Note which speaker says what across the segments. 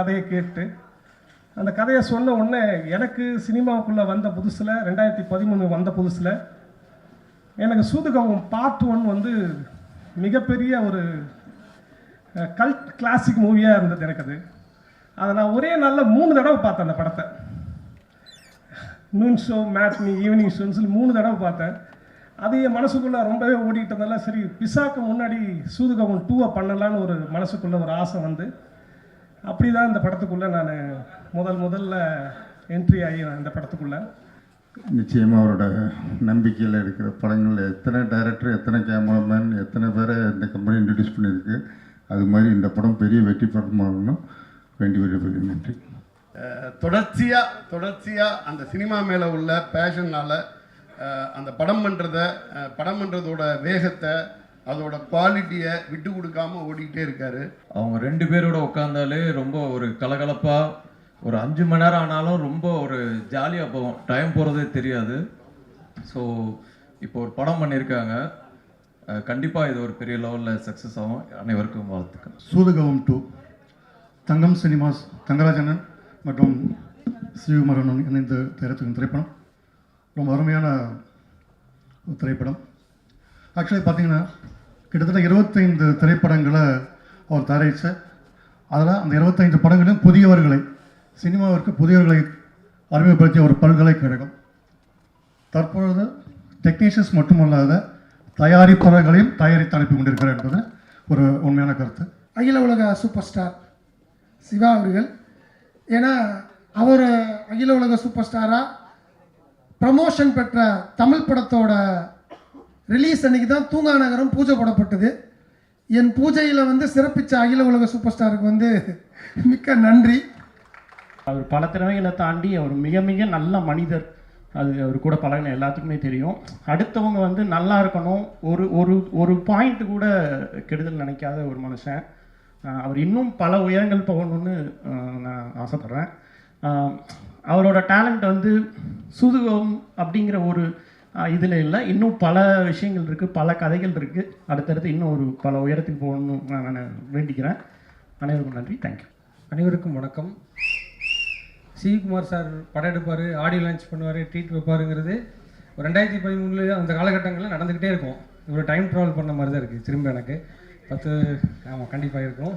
Speaker 1: கதையை கேட்டு அந்த கதையை சொன்ன உடனே எனக்கு சினிமாவுக்குள்ளே வந்த புதுசில் 2013 வந்த புதுசில் எனக்கு சூதுகவும் பார்ட் 1 வந்து மிகப்பெரிய ஒரு கல்ட் கிளாசிக் மூவியாக இருந்தது எனக்கு அது. அதை நான் ஒரே நாளில் 3 தடவை பார்த்தேன் அந்த படத்தை. நூன் ஷோ, மேட்னி, ஈவினிங் ஷோன்னு சொல்லி 3 தடவை பார்த்தேன். அது என் மனசுக்குள்ளே ரொம்பவே ஓடிக்கிட்டதால சரி பிசாக்கு முன்னாடி சூதுகவும் 2 பண்ணலான்னு ஒரு மனசுக்குள்ளே ஒரு ஆசை வந்து அப்படி தான் இந்த படத்துக்குள்ளே நான் முதல்ல என்ட்ரி ஆகி இந்த படத்துக்குள்ளே.
Speaker 2: நிச்சயமாக அவரோட நம்பிக்கையில் இருக்கிற படங்களில் எத்தனை டைரக்டர், எத்தனை கேமராமேன், எத்தனை பேரை இந்த கம்பெனி இன்ட்ரடியூஸ் பண்ணியிருக்கு. அது மாதிரி இந்த படம் பெரிய வெற்றி படமாகணும். பெரிய நன்றி.
Speaker 3: தொடர்ச்சியாக அந்த சினிமா மேலே உள்ள பேஷன்னால் அந்த படம் பண்ணுறதோட வேகத்தை, அதோட குவாலிட்டியை விட்டு கொடுக்காம ஓடிக்கிட்டே இருக்காரு.
Speaker 4: அவங்க 2 பேரோட உட்காந்தாலே ரொம்ப ஒரு கலகலப்பாக, ஒரு 5 மணி நேரம் ஆனாலும் ரொம்ப ஒரு ஜாலியாக போகும், டைம் போகிறதே தெரியாது. ஸோ இப்போ ஒரு படம் பண்ணியிருக்காங்க, கண்டிப்பாக இது ஒரு பெரிய லெவலில் சக்ஸஸ் ஆகும். அனைவருக்கும் வாழ்த்துக்கள்.
Speaker 5: சூதுகவும் 2 தங்கம் சினிமாஸ் தங்கராஜனன் மற்றும் ஸ்ரீகுமரன் இணைந்து தயாரித்திருக்கும் திரைப்படம் ரொம்ப அருமையான திரைப்படம். ஆக்சுவலி பார்த்தீங்கன்னா கிட்டத்தட்ட 25 திரைப்படங்களை அவர் தயாரித்து அதில் அந்த 25 படங்களையும் சினிமாவிற்கு புதியவர்களை அறிமுகப்படுத்திய ஒரு பல்கலைக்கழகம். தற்பொழுது டெக்னீஷியன்ஸ் மட்டுமல்லாத தயாரிப்பாளர்களையும் தயாரித்து அனுப்பி கொண்டிருக்கிறார் என்பது ஒரு உண்மையான கருத்து.
Speaker 6: அகில உலக சூப்பர் ஸ்டார் சிவா அவர்கள், ஏன்னா அவர் அகில உலக சூப்பர் ஸ்டாராக ப்ரமோஷன் பெற்ற தமிழ் படத்தோட ரிலீஸ் அன்றைக்கி தான் தூங்கா நகரம் பூஜை போடப்பட்டது. என் பூஜையில் வந்து சிறப்பித்த அகில உலக சூப்பர் ஸ்டாருக்கு வந்து மிக்க நன்றி.
Speaker 7: அவர் பல திறமைகளை தாண்டி அவர் மிக மிக நல்ல மனிதர். அது அவர் கூட பழகின எல்லாத்துக்குமே தெரியும். அடுத்தவங்க வந்து நல்லா இருக்கணும், ஒரு ஒரு ஒரு பாயிண்ட் கூட கெடுதல் நினைக்காத ஒரு மனுஷன். அவர் இன்னும் பல உயரங்கள் போகணும்னு நான் ஆசைப்பட்றேன். அவரோட டேலண்ட் வந்து சூதுகம் அப்படிங்கிற ஒரு இதில் இல்லை, இன்னும் பல விஷயங்கள் இருக்குது, பல கதைகள் இருக்குது. அடுத்தடுத்து இன்னும் ஒரு பல உயரத்துக்கு போகணும்னு நான் வேண்டிக்கிறேன். அனைவருக்கும் நன்றி. தேங்க்யூ.
Speaker 8: அனைவருக்கும் வணக்கம். சிவகுமார் சார் படம் எடுப்பார், ஆடியோ லான்ச் பண்ணுவார், ட்ரீட் வைப்பாருங்கிறது ஒரு 2013 அந்த காலகட்டங்களில் நடந்துக்கிட்டே இருக்கும். இவ்வளோ டைம் ட்ராவல் பண்ண மாதிரி தான் இருக்குது. திரும்ப எனக்கு 10 ஆமாம் கண்டிப்பாக இருக்கும்.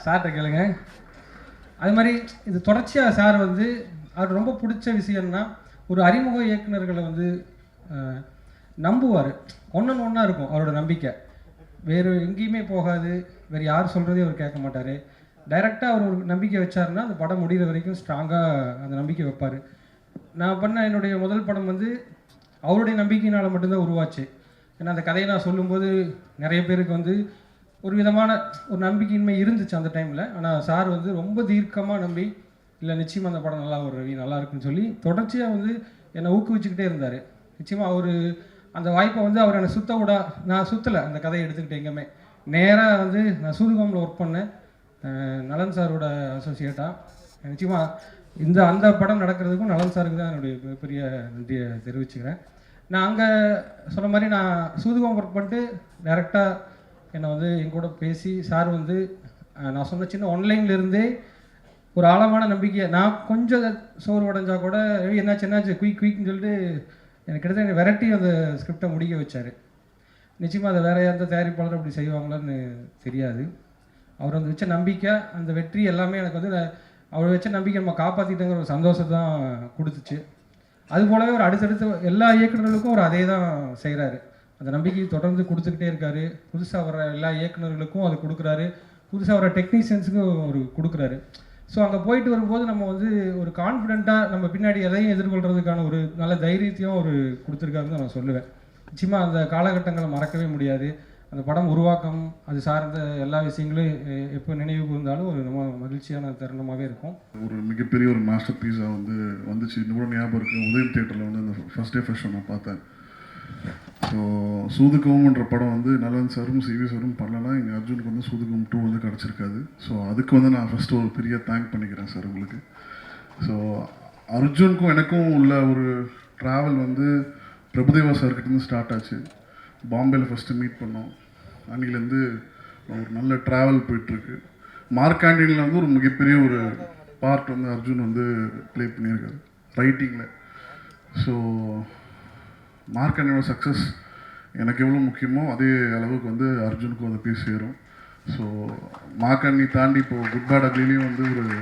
Speaker 8: சார்கிட்ட கேளுங்க. அது மாதிரி இது தொடர்ச்சியாக சார் வந்து அவர் ரொம்ப பிடிச்ச விஷயம்னா ஒரு அறிமுக இயக்குநர்களை வந்து நம்புவார். ஒன்றா இருக்கும் அவரோட நம்பிக்கை. வேறு எங்கேயுமே போகாது, வேறு யார் சொல்கிறதையும் அவர் கேட்க மாட்டார். டைரெக்டாக அவர் ஒரு நம்பிக்கை வச்சாருன்னா அந்த படம் முடிகிற வரைக்கும் ஸ்ட்ராங்காக அந்த நம்பிக்கை வைப்பார். நான் பண்ண என்னுடைய முதல் படம் வந்து அவருடைய நம்பிக்கையினால் மட்டும்தான் உருவாச்சு. ஏன்னா அந்த கதையை நான் சொல்லும்போது நிறைய பேருக்கு வந்து ஒரு விதமான ஒரு நம்பிக்கையின்மை இருந்துச்சு அந்த டைமில். ஆனால் சார் வந்து ரொம்ப தீர்க்கமாக நம்பி, இல்லை நிச்சயமாக அந்த படம் நல்லா ஒரு ரவி நல்லா இருக்குன்னு சொல்லி தொடர்ச்சியாக வந்து என்னை ஊக்குவிச்சுக்கிட்டே இருந்தார். நிச்சயமாக அவர் அந்த வாய்ப்பை வந்து அவர் என்னை நான் சுற்றலை அந்த கதையை எடுத்துக்கிட்டு எங்கேயுமே. நேராக வந்து நான் சூதுகோமில் ஒர்க் பண்ணேன், நலன் சாரோட அசோசியேட்டாக. நிச்சயமாக அந்த படம் நடக்கிறதுக்கும் நலன் சாருக்கு தான் என்னுடைய மிகப்பெரிய நன்றியை தெரிவிச்சுக்கிறேன். நான் அங்கே சொன்ன மாதிரி நான் சூதுகோம் ஒர்க் பண்ணிட்டு டேரெக்டாக என்னை வந்து என் கூட பேசி சார் வந்து நான் சொன்ன சின்ன ஒன்லைன்லேருந்தே ஒரு ஆழமான நம்பிக்கையை, நான் கொஞ்சம் சோறு உடஞ்சா கூட என்னாச்சு குயிக்னு சொல்லிட்டு எனக்கு கிட்டத்தட்ட விரட்டி அந்த ஸ்கிரிப்டை முடிக்க வச்சார். நிச்சயமாக அதை வேறு எந்த தயாரிப்பாளரும் அப்படி செய்வாங்களான்னு தெரியாது. அவர் வந்து வச்ச நம்பிக்கை, அந்த வெற்றி எல்லாமே எனக்கு வந்து அவர் வச்ச நம்பிக்கை நம்ம காப்பாற்றிட்டங்கிற ஒரு சந்தோஷத்தை தான் கொடுத்துச்சு. அதுபோலவே ஒரு அடுத்தடுத்து எல்லா இயக்குநர்களுக்கும் ஒரு அதே தான் செய்கிறாரு. அந்த நம்பிக்கையை தொடர்ந்து கொடுத்துக்கிட்டே இருக்காரு. புதுசாக வர எல்லா இயக்குநர்களுக்கும் அது கொடுக்குறாரு, புதுசாக வர டெக்னீஷியன்ஸுக்கும் ஒரு கொடுக்குறாரு. ஸோ அங்கே போயிட்டு வரும்போது நம்ம வந்து ஒரு கான்ஃபிடெண்ட்டாக நம்ம பின்னாடி எதையும் எதிர்கொள்கிறதுக்கான ஒரு நல்ல தைரியத்தையும் ஒரு கொடுத்துருக்காருன்னு நான் சொல்லுவேன். நிச்சயமாக அந்த காலகட்டங்களை மறக்கவே முடியாது. அந்த படம் உருவாக்கம், அது சார்ந்த எல்லா விஷயங்களும் எப்போ நினைவு இருந்தாலும் ஒரு ரொம்ப மகிழ்ச்சியான தருணமாகவே இருக்கும்.
Speaker 9: ஒரு மிகப்பெரிய ஒரு மாஸ்டர் பீஸாக வந்துச்சு. இன்னும் ஞாபகம் இருக்குது, உதயம் தியேட்டரில் வந்து அந்த ஃபஸ்ட் ஷோ நான் பார்த்தேன். ஸோ சூதுகம்ன்ற படம் வந்து நலன் சாரும் சிவி சாரும் பண்ணலாம், எங்கள் அர்ஜுனுக்கு வந்து சூதுகம் 2 வந்து கிடச்சிருக்காது. ஸோ அதுக்கு வந்து நான் ஃபஸ்ட்டு ஒரு பெரிய தேங்க் பண்ணிக்கிறேன் சார் உங்களுக்கு. ஸோ அர்ஜுனுக்கும் எனக்கும் உள்ள ஒரு ட்ராவல் வந்து பிரபுதேவா சார்கிட்டேருந்து ஸ்டார்ட் ஆச்சு. பாம்பேயில் ஃபஸ்ட்டு மீட் பண்ணோம், அன்னிலேருந்து ஒரு நல்ல ட்ராவல் போயிட்டுருக்கு. மார்க்காண்டியில் வந்து ஒரு மிகப்பெரிய ஒரு பார்ட் வந்து அர்ஜுன் வந்து ப்ளே பண்ணியிருக்காரு ரைட்டிங்கில். ஸோ மார்க்காண்டியோட சக்ஸஸ் எனக்கு எவ்வளோ முக்கியமோ அதே அளவுக்கு வந்து அர்ஜுனுக்கும் வந்து போய் சேரும். ஸோ மார்க்காண்டி தாண்டி இப்போது குட் பேட் அக்லிலையும் வந்து ஒரு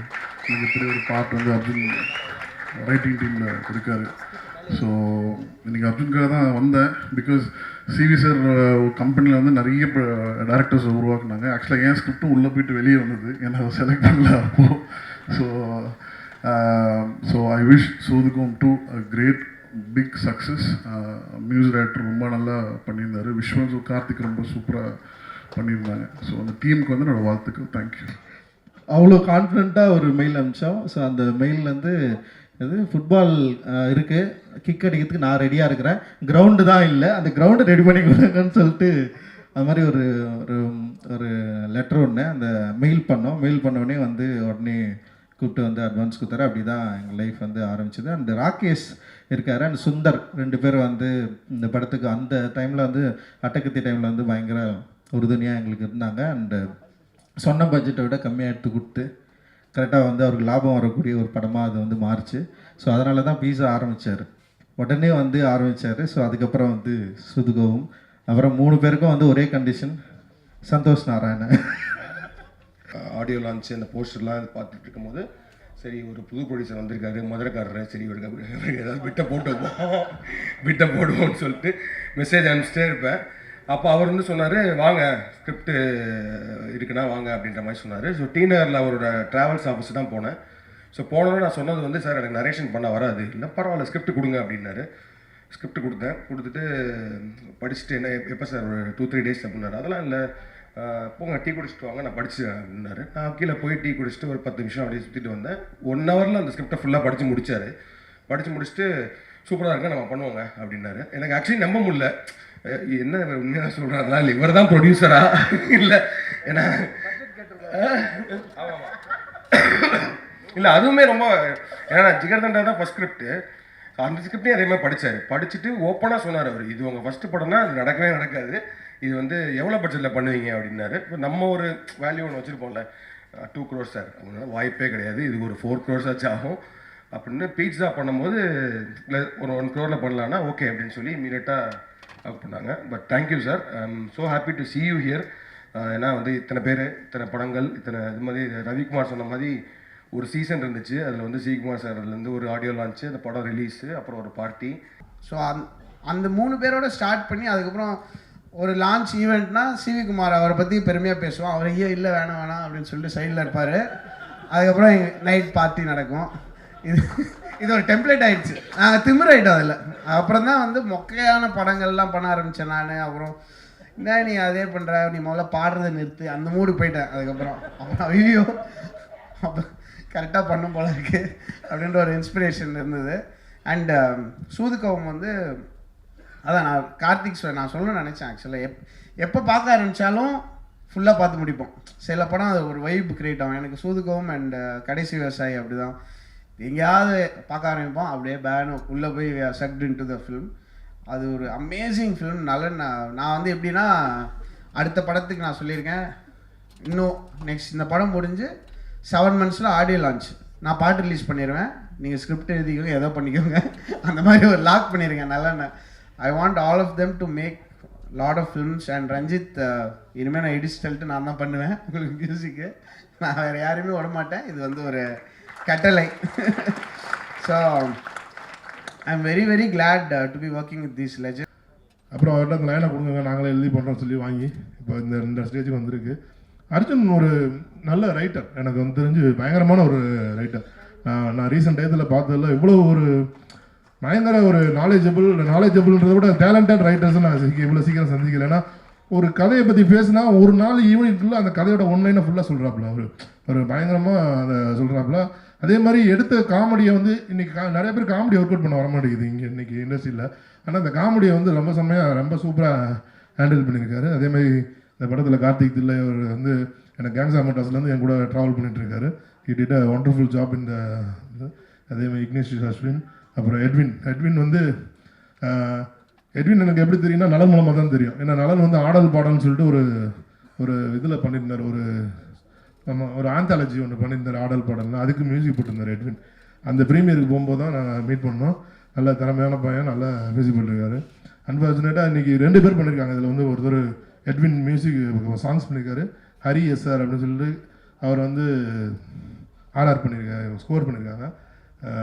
Speaker 9: மிகப்பெரிய ஒரு பார்ட் வந்து அர்ஜுன் ரைட்டிங் டீமில் இருக்காரு. ஸோ இன்றைக்கி அர்ஜுனுக்காக தான் வந்தேன். பிகாஸ் சிவி சார் கம்பெனியில் வந்து நிறைய டேரக்டர்ஸ் உருவாக்குனாங்க. ஆக்சுவலாக என் ஸ்கிரிப்டும் உள்ளே போயிட்டு வெளியே வந்தது, ஏன்னா அதை செலக்ட் பண்ணல அப்போது. ஸோ ஐ விஷ் சூதுகம் to a great big success. Music director ரொம்ப நல்லா பண்ணியிருந்தார். விஸ்வன் கார்த்திக் ரொம்ப சூப்பராக பண்ணியிருந்தாங்க. ஸோ அந்த டீமுக்கு வந்து என்னோடய வாழ்த்துக்கள். தேங்க்யூ.
Speaker 10: அவ்வளோ கான்ஃபிடெண்ட்டாக ஒரு மெயில் அனுப்பிச்சோம். ஸோ அந்த மெயிலேருந்து இது ஃபுட்பால் இருக்குது, கிக் அடிக்கிறதுக்கு நான் ரெடியாக இருக்கிறேன், கிரவுண்டு தான் இல்லை, அந்த கிரவுண்டு ரெடி பண்ணி கொடுங்கன்னு சொல்லிட்டு அது மாதிரி ஒரு ஒரு ஒரு லெட்டர் ஒன்று அந்த மெயில் பண்ணோம். மெயில் பண்ணோடனே வந்து உடனே கூப்பிட்டு வந்து அட்வான்ஸ் கொடுத்தாரு. அப்படி தான் எங்கள் லைஃப் வந்து ஆரம்பிச்சது. அண்ட் ராகேஷ் இருக்கார் அண்ட் சுந்தர், 2 பேர் வந்து இந்த படத்துக்கு அந்த டைமில் வந்து அட்டகத்தி டைமில் வந்து பயங்கர உறுதுணையாக எங்களுக்கு இருந்தாங்க. அண்டு சொன்ன பட்ஜெட்டை விட கம்மியாக எடுத்து கொடுத்து கரெக்டாக வந்து அவருக்கு லாபம் வரக்கூடிய ஒரு படமாக அது வந்து மாறிச்சு. ஸோ அதனால தான் பீஸா ஆரம்பித்தார், உடனே வந்து ஆரம்பித்தார். ஸோ அதுக்கப்புறம் வந்து சுதுகவும், அப்புறம் 3 பேருக்கும் வந்து ஒரே condition, Santhosh Narayanan.
Speaker 11: Audio launch அந்த போஸ்டர்லாம் பார்த்துட்டு இருக்கும்போது சரி ஒரு புது ப்ரொடியூசர் வந்திருக்காரு மதுரைக்காரர், சரி ஏதாவது விட்ட போடுவோம்னு சொல்லிட்டு மெசேஜ் அனுப்பிச்சிட்டே இருப்பேன். அப்போ அவர் வந்து சொன்னார், வாங்க ஸ்கிரிப்டு இருக்குன்னா வாங்க அப்படின்ற மாதிரி சொன்னார். ஸோ டீனரில் அவரோட ட்ராவல்ஸ் ஆஃபீஸ் தான் போனேன். ஸோ போனோன்னு நான் சொன்னது வந்து, சார் எனக்கு நரேஷன் பண்ண வராது, இல்லை பரவாயில்ல ஸ்கிரிப்ட் கொடுங்க அப்படின்னாரு. ஸ்கிரிப்ட் கொடுத்தேன். கொடுத்துட்டு படிச்சுட்டு என்ன எப்போ சார் ஒரு 2-3 டேஸ் அப்படின்னாரு. அதெல்லாம் இல்லை, போங்க டீ குடிச்சிட்டு வாங்க நான் படித்தேன் அப்படின்னாரு. நான் கீழே போய் டீ குடிச்சிட்டு ஒரு 10 நிமிஷம் அப்படியே சுற்றிட்டு வந்தேன். 1 ஹவரில் அந்த ஸ்கிரிப்டை ஃபுல்லாக படித்து முடித்தார். படித்து முடிச்சுட்டு சூப்பராக இருக்கா நம்ம பண்ணுவோங்க அப்படின்னாரு. எனக்கு ஆக்சுவலி நம்ப முடியல, என்ன உண்மையாக சொல்கிறாங்களா இல்லை இவர் தான் ப்ரொடியூசரா இல்லை, ஏன்னா ஆமாம் இல்லை அதுவுமே ரொம்ப, ஏன்னா ஜிகர்தண்டா தான் ஃபஸ்ட் ஸ்கிரிப்டு. அந்த ஸ்கிரிப்டையும் அதே மாதிரி படித்தார். படிச்சுட்டு ஓப்பனாக சொன்னார் அவர், இது உங்கள் ஃபஸ்ட்டு படம்னா அது நடக்கவே நடக்காது, இது வந்து எவ்வளோ பட்ஜெட்டில் பண்ணுவீங்க அப்படின்னாரு. இப்போ நம்ம ஒரு வேல்யூ ஒன்று வச்சுருப்போம்ல, 2 crores சார் அப்படின்னா வாய்ப்பே கிடையாது, இது ஒரு 4 crores ஆச்சு ஆகும் அப்படின்னு. பீட்ஸா பண்ணும்போது இல்லை ஒரு 1 crore பண்ணலான்னா ஓகே அப்படின்னு சொல்லி இமீடியட்டாக ஒர்க் பண்ணாங்க. But thank you sir, I am so happy to see you here. ஏன்னா வந்து இத்தனை பேர், இத்தனை படங்கள், இத்தனை இது மாதிரி ரவிக்குமார் சொன்ன மாதிரி ஒரு சீசன் இருந்துச்சு. அதில் வந்து சிகுமார் சார்லேருந்து ஒரு ஆடியோ லான்ச்சு, அந்த படம் ரிலீஸு, அப்புறம் ஒரு பார்ட்டி.
Speaker 12: ஸோ அந்த 3 பேரோட ஸ்டார்ட் பண்ணி அதுக்கப்புறம் ஒரு லான்ச் ஈவெண்ட்னா சிவி குமார் அவரை பற்றி பெருமையாக பேசுவோம். அவர் ஐயோ இல்லை வேணாம் அப்படின்னு சொல்லிட்டு சைடில் இருப்பார். அதுக்கப்புறம் நைட் பார்ட்டி நடக்கும். இது ஒரு டெம்ப்ளேட் ஆகிடுச்சு. நாங்கள் திமிராயிட்டோம் அதில். அப்புறம் தான் வந்து மொக்கையான படங்கள்லாம் பண்ண ஆரம்பித்தேன் நான். அப்புறம் என்ன நீ அதே பண்ணுற, நீ முதல்ல பாடுறதை நிறுத்து, அந்த மூடு போயிட்டேன். அப்புறம் ஐயோ அப்போ கரெக்டாக பண்ணும் போல இருக்குது அப்படின்ற ஒரு இன்ஸ்பிரேஷன் இருந்தது. அண்டு சூதுகவும் வந்து அதான் நான் கார்த்திக் நான் சொல்லணும்னு நினச்சேன். ஆக்சுவலாக எப்போ பார்க்க ஆரம்பித்தாலும் ஃபுல்லாக பார்த்து முடிப்போம். சில படம் அது ஒரு வைப் கிரியேட் ஆகும். எனக்கு சூதுகவும் அண்ட் கடைசி விவசாயி அப்படி தான். எங்கேயாவது பார்க்க ஆரம்பிப்போம், அப்படியே பேனு உள்ளே போய் sucked in to the film. அது ஒரு அமேசிங் ஃபிலிம். நான் வந்து எப்படின்னா அடுத்த படத்துக்கு நான் சொல்லியிருக்கேன், இன்னும் நெக்ஸ்ட் இந்த படம் முடிஞ்சு 7 months ஆடியோ லான்ச், நான் பாட்டு ரிலீஸ் பண்ணிடுவேன், நீங்கள் ஸ்கிரிப்ட் எழுதிக்கோங்க ஏதோ பண்ணிக்கோங்க, அந்த மாதிரி ஒரு லாக் பண்ணியிருக்கேன். நல்லா I want all of them to make lot of films. And Ranjith இனிமேல் நான் எடிஸ்டல்ட்டு நான் தான் பண்ணுவேன் உங்களுக்கு மியூசிக்கு, நான் வேறு யாரையுமே விட மாட்டேன். இது வந்து ஒரு கட்டளை. So I am very very glad to be working with this legend.
Speaker 13: அப்புறம் அவர்கிட்ட அந்த லைனை கொடுங்க, நாங்களே எழுதி பண்ணுறோம்னு சொல்லி வாங்கி இப்போ இந்த ஸ்டேஜுக்கு வந்திருக்கு. அர்ஜுன் ஒரு நல்ல ரைட்டர், எனக்கு வந்து தெரிஞ்சு பயங்கரமான ஒரு ரைட்டர். நான் ரீசெண்ட் டயத்தில் பார்த்ததில்ல இவ்வளோ ஒரு பயங்கர ஒரு நாலேஜபிள்ன்றதை விட டேலண்டட் ரைட்டர்ஸை நான் இவ்வளோ சீக்கிரம் சந்திக்கல. ஏன்னா ஒரு கதையை பற்றி பேசினா ஒரு நாள் ஈவினிங்குள்ளே அந்த கதையோட ஒன்லைனை ஃபுல்லாக சொல்கிறாப்புல, ஒரு பயங்கரமாக அதை சொல்கிறாப்புல. அதே மாதிரி எடுத்த காமெடியை வந்து இன்றைக்கி நிறைய பேர் காமெடி ஒர்க் அவுட் பண்ண வர மாட்டேங்குது இங்கே இன்றைக்கி இண்டஸ்ட்ரியில். ஆனால் அந்த காமெடியை வந்து ரொம்ப செம்மையாக ரொம்ப சூப்பராக ஹேண்டில் பண்ணியிருக்காரு. அதேமாதிரி இந்த படத்தில் கார்த்திக் தில்லை அவர் வந்து எனக்கு கேங்ஸா மோட்டார்ஸ்லேருந்து என் கூட ட்ராவல் பண்ணிகிட்ருக்காரு. He did a wonderful job இந்த அதேமாதிரி இக்னேஷ் அஸ்வின், அப்புறம் எட்வின் வந்து எட்வின் எனக்கு எப்படி தெரியும்னா நலன் மூலமாக தான் தெரியும். ஏன்னா நலன் வந்து ஆடல் பாடல்னு சொல்லிட்டு ஒரு இதில் பண்ணியிருந்தார், ஒரு ஆமாம், ஒரு ஆந்தாலஜி ஒன்று பண்ணியிருந்தார் ஆடல் பாடல்னு, அதுக்கு மியூசிக் போட்டிருந்தார் எட்வின். அந்த ப்ரீமியருக்கு போகும்போது தான் நாங்கள் மீட் பண்ணோம். நல்ல திறமையான பையன், நல்லா மியூசிக் பண்ணியிருக்காரு. அன்ஃபார்ச்சுனேட்டாக இன்றைக்கி 2 பேர் பண்ணியிருக்காங்க. இதில் வந்து ஒருத்தர் எட்வின் மியூசிக் சாங்ஸ் பண்ணியிருக்காரு, ஹரி எஸ்ஆர் அப்படின்னு சொல்லிட்டு அவர் வந்து ஆர்ஆர் பண்ணியிருக்காரு, ஸ்கோர் பண்ணியிருக்காங்க.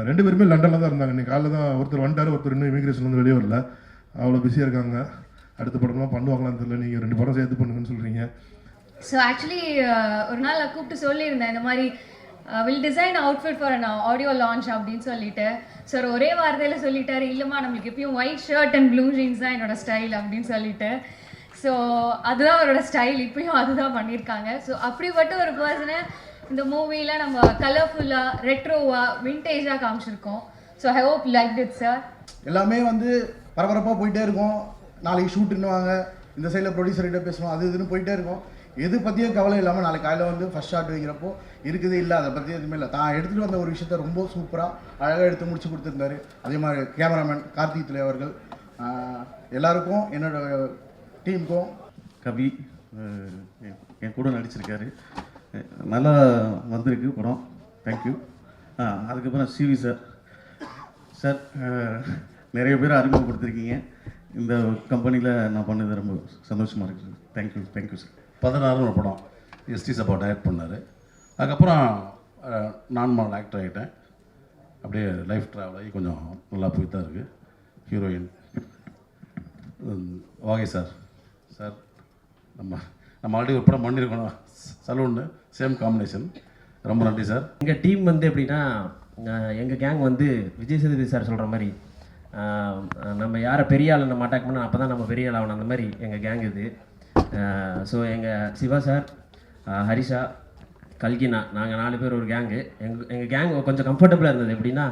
Speaker 13: 2 பேருமே லண்டனில் தான் இருந்தாங்க. இன்றைக்கி காலையில் தான் ஒருத்தர் வந்துட்டார், ஒருத்தர் இன்னும் இமிக்ரேஷன்லேருந்து வெளியே வரல. அவ்வளோ பிஸியாக இருக்காங்க. அடுத்த படம்லாம் பண்ணுவாங்களான்னு தெரியல. நீங்கள் 2 படம் சேர்த்து பண்ணுங்கன்னு சொல்கிறீங்க.
Speaker 14: ஸோ ஆக்சுவலி ஒரு நாள் கூப்பிட்டு சொல்லியிருந்தேன் இந்த மாதிரி will design outfit for an audio launch அப்படின்னு சொல்லிட்டு. சார் ஒரே வார்த்தையில் சொல்லிட்டாரு, இல்லைம்மா நம்மளுக்கு எப்பயும் white shirt and blue jeans தான் என்னோட ஸ்டைல் அப்படின்னு சொல்லிட்டு. ஸோ அதுதான் அவரோட ஸ்டைல், இப்பயும் அதுதான் பண்ணியிருக்காங்க. ஸோ அப்படிப்பட்ட ஒரு பர்சனை இந்த மூவியில் நம்ம கலர்ஃபுல்லாக, ரெட்ரோவாக, விண்டேஜாக காமிச்சிருக்கோம். So I hope like it sir.
Speaker 15: எல்லாமே வந்து பரபரப்பாக போயிட்டே இருக்கும். நாளைக்கு ஷூட்டுன்னுவாங்க, இந்த சைடில் ப்ரொடியூசர்கிட்ட பேசுவோம், அது இதுன்னு போயிட்டே இருக்கும். எது பற்றியும் கவலை இல்லாமல் நாளைக்கு காலையில் வந்து ஃபஸ்ட் ஷாட் வைக்கிறப்போ இருக்குது இல்லை, அதை பற்றி எதுவுமே இல்லை. தான் எடுத்துகிட்டு வந்த ஒரு விஷயத்த ரொம்ப சூப்பராக அழகாக எடுத்து முடிச்சு கொடுத்துருந்தாரு. அதே மாதிரி கேமராமேன் கார்த்திக் துளை அவர்கள், எல்லாருக்கும் என்னோட டீமுக்கும்.
Speaker 16: கவி என் கூட நடிச்சிருக்காரு, நல்லா வந்திருக்கு படம், தேங்க்யூ. அதுக்கப்புறம் சிவி சார், சார் நிறைய பேர் அறிமுகப்படுத்திருக்கீங்க. இந்த கம்பெனியில் நான் பண்ணது ரொம்ப சந்தோஷமாக இருக்குது. Thank you, thank you sir.
Speaker 17: 16 ஒரு படம் எஸ்டி சபா டைரக்ட் பண்ணார். அதுக்கப்புறம் நார்மல் ஆக்டர் ஆகிட்டேன். அப்படியே லைஃப் ட்ராவல் ஆகி கொஞ்சம் நல்லா போய் தான் இருக்குது. ஹீரோயின் வாகை சார், சார் நம்ம ஆல்ரெடி ஒரு படம் பண்ணியிருக்கோம், சலூன்னு, சேம் காம்பினேஷன். ரொம்ப நன்றி சார்.
Speaker 18: எங்கள் டீம் வந்து எப்படின்னா, எங்கள் கேங் வந்து விஜய் சேதுபதி சார் சொல்கிற மாதிரி நம்ம யாரை பெரிய ஆள் நம்ம அட்டாக் பண்ணோம் அப்போ தான் நம்ம பெரிய ஆள் ஆகணும், அந்த மாதிரி எங்கள் கேங் இது. ஸோ எங்கள் சிவா சார், ஹரிஷா, கல்கினா, நாங்கள் 4 பேர் ஒரு கேங்கு. எங்கள் கேங் கொஞ்சம் கம்ஃபர்டபுளாக இருந்தது. எப்படின்னா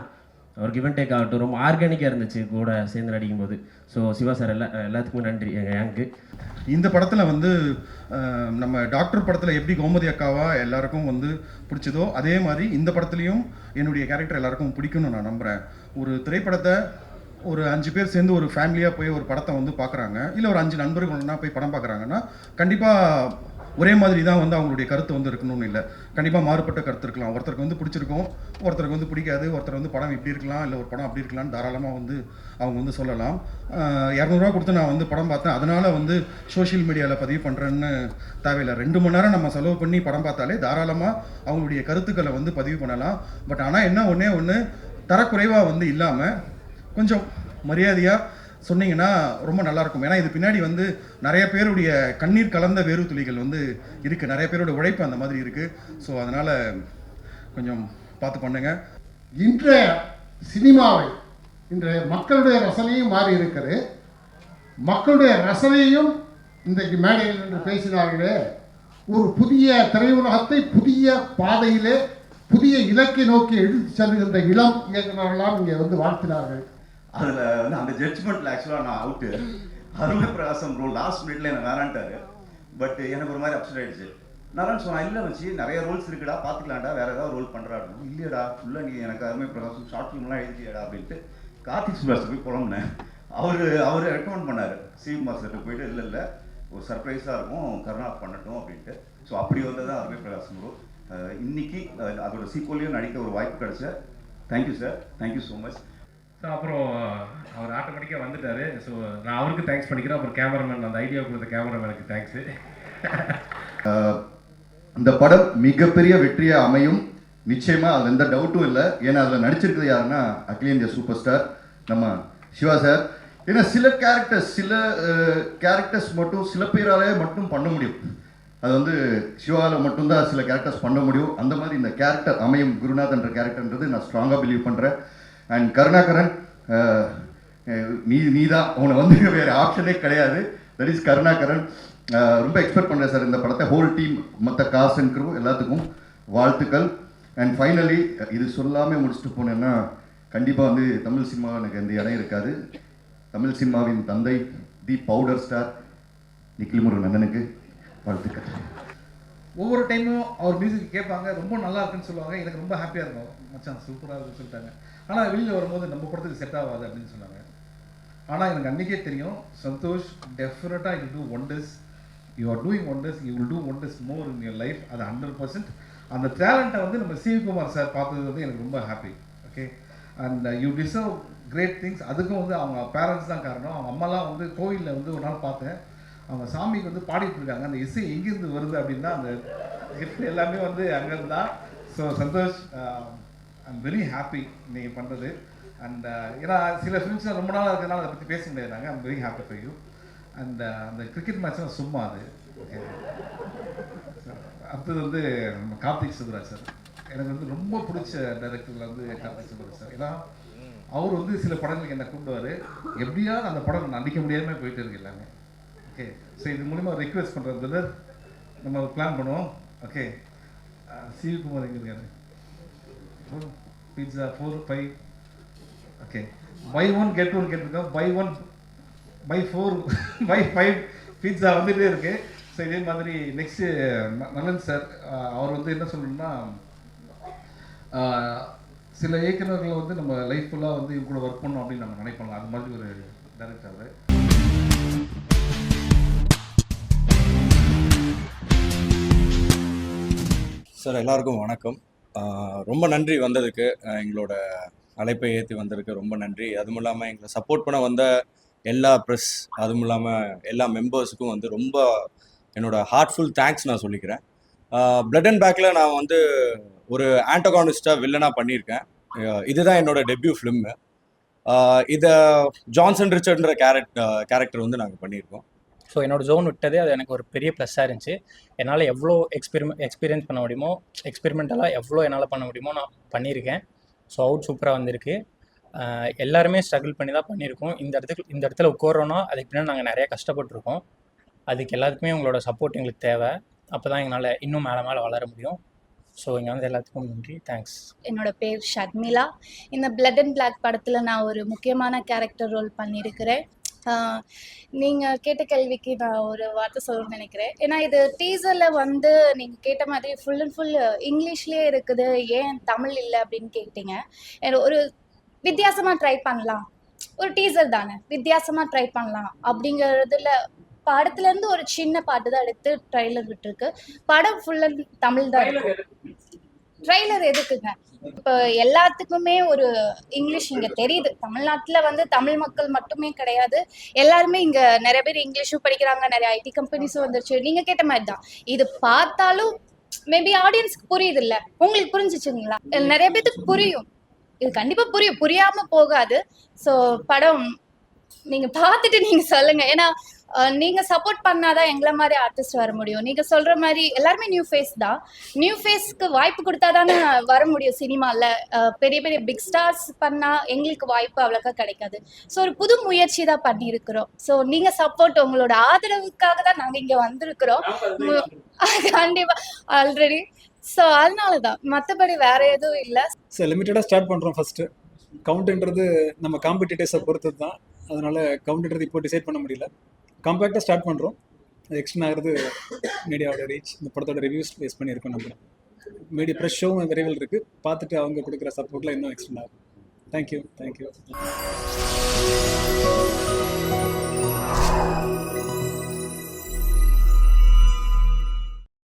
Speaker 18: ஒரு கிவ் அண்ட் டேக் ஆகட்டும், ரொம்ப ஆர்கானிக்காக இருந்துச்சு கூட சேர்ந்து நடிக்கும்போது. ஸோ சிவா சார் எல்லாத்துக்குமே நன்றி எங்கள் கேங்கு.
Speaker 19: இந்த படத்தில் வந்து நம்ம டாக்டர் படத்தில் எப்படி கோமதி அக்காவா எல்லாருக்கும் வந்து பிடிச்சதோ அதே மாதிரி இந்த படத்துலையும் என்னுடைய கேரக்டர் எல்லாருக்கும் பிடிக்கும்னு நான் நம்புகிறேன். ஒரு திரைப்படத்தை ஒரு 5 பேர் சேர்ந்து ஒரு ஃபேமிலியாக போய் ஒரு படத்தை வந்து பார்க்குறாங்க, இல்லை ஒரு 5 நண்பர்கள் ஒன்றா போய் படம் பார்க்குறாங்கன்னா கண்டிப்பாக ஒரே மாதிரி தான் வந்து அவங்களுடைய கருத்து வந்து இருக்கணும்னு இல்லை. கண்டிப்பாக மாறுபட்ட கருத்து இருக்கலாம். ஒருத்தருக்கு வந்து பிடிச்சிருக்கும், ஒருத்தருக்கு வந்து பிடிக்காது. ஒருத்தர் வந்து படம் இப்படி இருக்கலாம், இல்லை ஒரு படம் அப்படி இருக்கலாம்னு தாராளமாக வந்து அவங்க வந்து சொல்லலாம். 200 ரூபா கொடுத்து நான் வந்து படம் பார்த்தேன், அதனால் வந்து சோஷியல் மீடியாவில் பதிவு பண்ணுறேன்னு தேவையில்லை. 2 மணி நேரம் நம்ம செலவு பண்ணி படம் பார்த்தாலே தாராளமாக அவங்களுடைய கருத்துக்களை வந்து பதிவு பண்ணலாம். பட் ஆனால் என்ன ஒன்று தரக்குறைவாக வந்து இல்லாமல் கொஞ்சம் மரியாதையாக சொன்னீங்கன்னா ரொம்ப நல்லாயிருக்கும். ஏன்னா இது பின்னாடி வந்து நிறைய பேருடைய கண்ணீர் கலந்த வேறு துளிகள் வந்து இருக்குது, நிறைய பேரோட உழைப்பு அந்த மாதிரி இருக்குது. ஸோ அதனால் கொஞ்சம் பார்த்து பண்ணுங்க.
Speaker 6: இன்றைய சினிமாவை, இன்றைய மக்களுடைய ரசனையும் மாறி இருக்கிறது. மக்களுடைய ரசனையும் இன்றைக்கு மேடையில் என்று பேசினார்களே, ஒரு புதிய திரையுலகத்தை புதிய பாதையிலே புதிய இலக்கை நோக்கி எடுத்து செல்கின்ற இளம் இயக்குநர்களாம் இங்கே வந்து வாழ்த்தினார்கள்.
Speaker 20: அதில் வந்து அந்த ஜட்ஜ்மெண்ட்டில் ஆக்சுவலாக நான் அவுட்டு. அருமை பிரகாசம் ரோல் லாஸ்ட் மினிட்ல எனக்கு வேறான்ட்டாரு. பட் எனக்கு ஒரு மாதிரி அப்செட் ஆகிடுச்சு. நான் சொன்னேன், இல்லை வச்சு நிறைய ரோல்ஸ் இருக்குடா, பார்த்துக்கலாம்டா, வேறு ஏதாவது ரோல் பண்ணுறாரு. இல்லையடா, ஃபுல்லாக நீ எனக்கு அருமை பிரகாசம் ஷார்ட் ஃபிலிம்லாம் எழுதியடா அப்படின்ட்டு கார்த்திக் சுபாஷ் போய் புலம்புனேன். அவர் ரெக்கமெண்ட் பண்ணார் சிவகுமார் சார்ட்டு போயிட்டு, இல்லை ஒரு சர்ப்ரைஸாக இருக்கும், கருணா பண்ணட்டும் அப்படின்ட்டு. ஸோ அப்படி வந்தது தான் அருமை பிரகாசம் ரோல். இன்னைக்கு அதோட சீக்வலையும் நடிக்க ஒரு வாய்ப்பு கிடைச்ச. Thank you sir, thank you so much.
Speaker 21: So அப்புறம் அவர் ஆட்டோமேட்டிக்காக வந்துட்டார். ஸோ நான் அவருக்கு தேங்க்ஸ் பண்ணிக்கிறேன். அப்புறம் கேமராமேன், அந்த ஐடியா கொடுத்த கேமராமேனுக்கு தேங்க்ஸு.
Speaker 2: இந்த படம் மிகப்பெரிய வெற்றியாக அமையும் நிச்சயமாக, அதில் எந்த டவுட்டும் இல்லை. ஏன்னா அதில் நடிச்சிருக்கிறது யாருன்னா அகில இந்திய சூப்பர் ஸ்டார் நம்ம சிவா சார். ஏன்னா சில கேரக்டர்ஸ் மட்டும் சில பேராலே மட்டும் பண்ண முடியும். அது வந்து சிவாவில் மட்டும்தான் சில கேரக்டர்ஸ் பண்ண முடியும். அந்த மாதிரி இந்த கேரக்டர் அமையும், குருநாத்ன்ற கேரக்டர்ன்றது நான் ஸ்ட்ராங்காக பிலீவ் பண்ணுறேன். அண்ட் கருணாகரன், நீ தான், அவனை வந்து வேறு ஆப்ஷனே கிடையாது. That is Karunakaran. ரொம்ப எக்ஸ்பெக்ட் பண்ணுறேன் சார் இந்த படத்தை. ஹோல் டீம், மற்ற காஸ்ட் அண்ட் க்ரூ எல்லாத்துக்கும் வாழ்த்துக்கள். அண்ட் ஃபைனலி இது சொல்லாமல் முடிச்சுட்டு போனேன்னா கண்டிப்பாக வந்து தமிழ் சினிமா எனக்கு எந்த இடம் இருக்காது. தமிழ் சினிமாவின் தந்தை, தி பவுடர் ஸ்டார் நிக்கில் முருகன் அண்ணனுக்கு வாழ்த்துக்கள்.
Speaker 22: ஒவ்வொரு டைமும் அவர் மியூசிக் கேட்பாங்க, ரொம்ப நல்லா இருக்குன்னு சொல்லுவாங்க. எனக்கு ரொம்ப ஹாப்பியாக இருக்கும், மச்சான் சூப்பராக இருக்குன்னு சொல்லிட்டாங்க. ஆனால் வெளியில் வரும்போது நம்ம படத்துக்கு செட் ஆகாது அப்படின்னு சொன்னாங்க. ஆனால் எனக்கு அன்றைக்கே தெரியும், சந்தோஷ் டெஃபினட்டாக it two wonders. You are doing wonders, you will do wonders more in your life. அது 100%. அந்த டேலண்ட்டை வந்து நம்ம சிவகுமார் சார் பார்த்தது வந்து எனக்கு ரொம்ப happy. Okay, and you deserve great things. அதுக்கும் வந்து அவங்க பேரண்ட்ஸ் தான் காரணம். அவங்க அம்மாலாம் வந்து கோவிலில் வந்து ஒரு நாள் பார்த்தேன், அவங்க சாமிக்கு வந்து பாடிட்டு இருக்காங்க. அந்த இசை எங்கேருந்து வருது அப்படின்னா அந்த கிஃப்ட் எல்லாமே வந்து அங்கேருந்து தான். So Santhosh, I'm very happy நீங்கள் பண்ணுறது. அண்ட் ஏன்னா சில ஃபிலிம்ஸ் ரொம்ப நாளாக இருக்கிறதுனால அதை பற்றி பேச முடியாதுனாங்க. I'm very happy for you. And அந்த கிரிக்கெட் மேட்ச்லாம் சும்மா அது. ஓகே, அடுத்தது வந்து நம்ம கார்த்திக் சுப்ராஜ் சார். எனக்கு வந்து ரொம்ப பிடிச்ச டைரக்டரில் வந்து கார்த்திக் சுப்ராஜ் சார். ஏன்னா அவர் வந்து சில படங்களுக்கு என்னை கூப்பிடுவார், எப்படியாவது அந்த படம் நடிக்க முடியாமல் போயிட்டு இருக்கு எல்லாமே. ஓகே, ஸோ இது மூலிமா ரெக்வெஸ்ட் பண்ணுறது நம்ம பிளான் பண்ணுவோம். ஓகே, சிவகுமார் எங்கே இருக்காரு? பீட்சா 4, 5. ஓகே, பை 1 get 1 கேட்டிருக்கோம். பை 4 பை 5 பீட்சா வந்துகிட்டே இருக்கு. ஸோ இதே மாதிரி நெக்ஸ்ட்டு நலன் சார், அவர் வந்து என்ன சொல்லணும்னா, சில இயக்குநர்களை வந்து நம்ம லைஃப் ஃபுல்லாக வந்து இவங்க கூட ஒர்க் பண்ணோம் அப்படின்னு நம்ம நினைப்போம். அது மாதிரி ஒரு டைரக்டர்.
Speaker 1: சார் எல்லாருக்கும் வணக்கம். ரொம்ப நன்றி வந்ததுக்கு, எங்களோட அழைப்பை ஏற்றி வந்ததுக்கு ரொம்ப நன்றி. அதுவும் இல்லாமல் எங்களை சப்போர்ட் பண்ண வந்த எல்லா ப்ரெஸ், அதுவும் இல்லாமல் எல்லா மெம்பர்ஸுக்கும் வந்து ரொம்ப என்னோட ஹார்ட்ஃபுல் தேங்க்ஸ் நான் சொல்லிக்கிறேன். பிளட் அண்ட் பேக்கில் நான் வந்து ஒரு ஆன்டகானிஸ்டாக வில்லனாக பண்ணியிருக்கேன். இதுதான் என்னோட டெபியூ ஃபிலிம்மு. இதை ஜான்சன் ரிச்சர்ட்ன்ற கேரக்டர் வந்து நாங்கள் பண்ணியிருக்கோம்.
Speaker 3: ஸோ என்னோட ஜோன் விட்டதே அது எனக்கு ஒரு பெரிய ப்ளஸ்ஸாக இருந்துச்சு. என்னால் எவ்வளோ எக்ஸ்பீரியன்ஸ் பண்ண முடியுமோ, எக்ஸ்பெரிமெண்டலாக எவ்வளோ என்னால் பண்ண முடியுமோ நான் பண்ணியிருக்கேன். ஸோ அவுட் சூப்பராக வந்திருக்கு. எல்லாருமே ஸ்ட்ரகிள் பண்ணி தான் பண்ணியிருக்கோம். இந்த இடத்துல உட்காரோன்னா அதுக்கு பின்னாடி நாங்கள் நிறையா கஷ்டப்பட்டுருக்கோம். அதுக்கு எல்லாத்துக்குமே உங்களோட சப்போர்ட் எங்களுக்கு தேவை. அப்போ தான் எங்களால் இன்னும் மேலே மேலே வளர முடியும். ஸோ இங்கே வந்து எல்லாத்துக்கும் நன்றி, தேங்க்ஸ்.
Speaker 23: என்னோட பேர் ஷர்மிளா. இந்த பிளட் அண்ட் பிளாக் படத்தில் நான் ஒரு முக்கியமான கேரக்டர் ரோல் பண்ணியிருக்கிறேன். நீங்கள் கேட்ட கேள்விக்கு நான் ஒரு வார்த்தை சொல்லணும்னு நினைக்கிறேன். ஏன்னா இது டீசரில் வந்து நீங்கள் கேட்ட மாதிரி ஃபுல் அண்ட் ஃபுல் இங்கிலீஷ்லேயே இருக்குது, ஏன் தமிழ் இல்லை அப்படின்னு கேட்டீங்க. ஒரு வித்தியாசமாக ட்ரை பண்ணலாம், ஒரு டீசர் தானே, வித்தியாசமாக ட்ரை பண்ணலாம் அப்படிங்கிறதுல படத்துலேருந்து ஒரு சின்ன பாட்டு தான் எடுத்து ட்ரைலர் விட்டுருக்கு. படம் ஃபுல் அண்ட் தமிழ் தான் இருக்கும். ட்ரைலர் எதுக்குங்க? இப்போ எல்லாத்துக்குமே ஒரு இங்கிலீஷ் இங்கே தெரியுது. தமிழ்நாட்டில் வந்து தமிழ் மக்கள் மட்டுமே கிடையாது, எல்லாருமே இங்கே நிறைய பேர் இங்கிலீஷும் படிக்கிறாங்க, நிறைய ஐடி கம்பெனிஸும் வந்துருச்சு. நீங்கள் கேட்ட மாதிரி தான் இது. பார்த்தாலும் மேபி ஆடியன்ஸ்க்கு புரியுது இல்லை, உங்களுக்கு புரிஞ்சிச்சுங்களா? நிறைய பேருக்கு புரியும், இது கண்டிப்பாக புரியும், புரியாமல் போகாது. ஸோ படம் நீங்கள் பார்த்துட்டு நீங்கள் சொல்லுங்கள். ஏன்னா நீங்கள் சப்போர்ட் பண்ணாதான் எங்களை மாதிரி ஆர்டிஸ்ட் வர முடியும். நீங்கள் சொல்கிற மாதிரி எல்லாருமே நியூ ஃபேஸ் தான். நியூ ஃபேஸ்க்கு வாய்ப்பு கொடுத்தா தானே வர முடியும் சினிமாவில். பெரிய பெரிய பிக் ஸ்டார்ஸ் பண்ணால் எங்களுக்கு வாய்ப்பு அவ்வளோக்கா கிடைக்காது. ஸோ ஒரு புது முயற்சி தான் பண்ணியிருக்கிறோம். ஸோ நீங்கள் சப்போர்ட், உங்களோட ஆதரவுக்காக தான் நாங்கள் இங்கே வந்திருக்கிறோம். கண்டிப்பாக ஆல்ரெடி. ஸோ அதனால தான், மற்றபடி வேற எதுவும் இல்லை.
Speaker 24: ஸோ லிமிட்டடாக ஸ்டார்ட் பண்ணுறோம். ஃபஸ்ட்டு கவுண்ட்ன்றது நம்ம காம்படிட்டர்ஸை பொறுத்தது தான். அதனால் கவுண்ட்ன்றது இப்போ டிசைட் பண்ண முடியல. காம்பேக்டாக ஸ்டார்ட் பண்ணுறோம். அது எக்ஸ்டன் ஆகிறது மீடியாவோட ரீச், இந்த படத்தோட ரிவ்யூஸ் பேஸ் பண்ணியிருக்கோம். நம்புகிறேன் மீடியா ப்ரெஷ் ஷோவும் விரைவில் இருக்குது. பார்த்துட்டு அவங்க கொடுக்குற சப்போர்ட்டில் இன்னும் எக்ஸ்டன் ஆகும். தேங்க்யூ.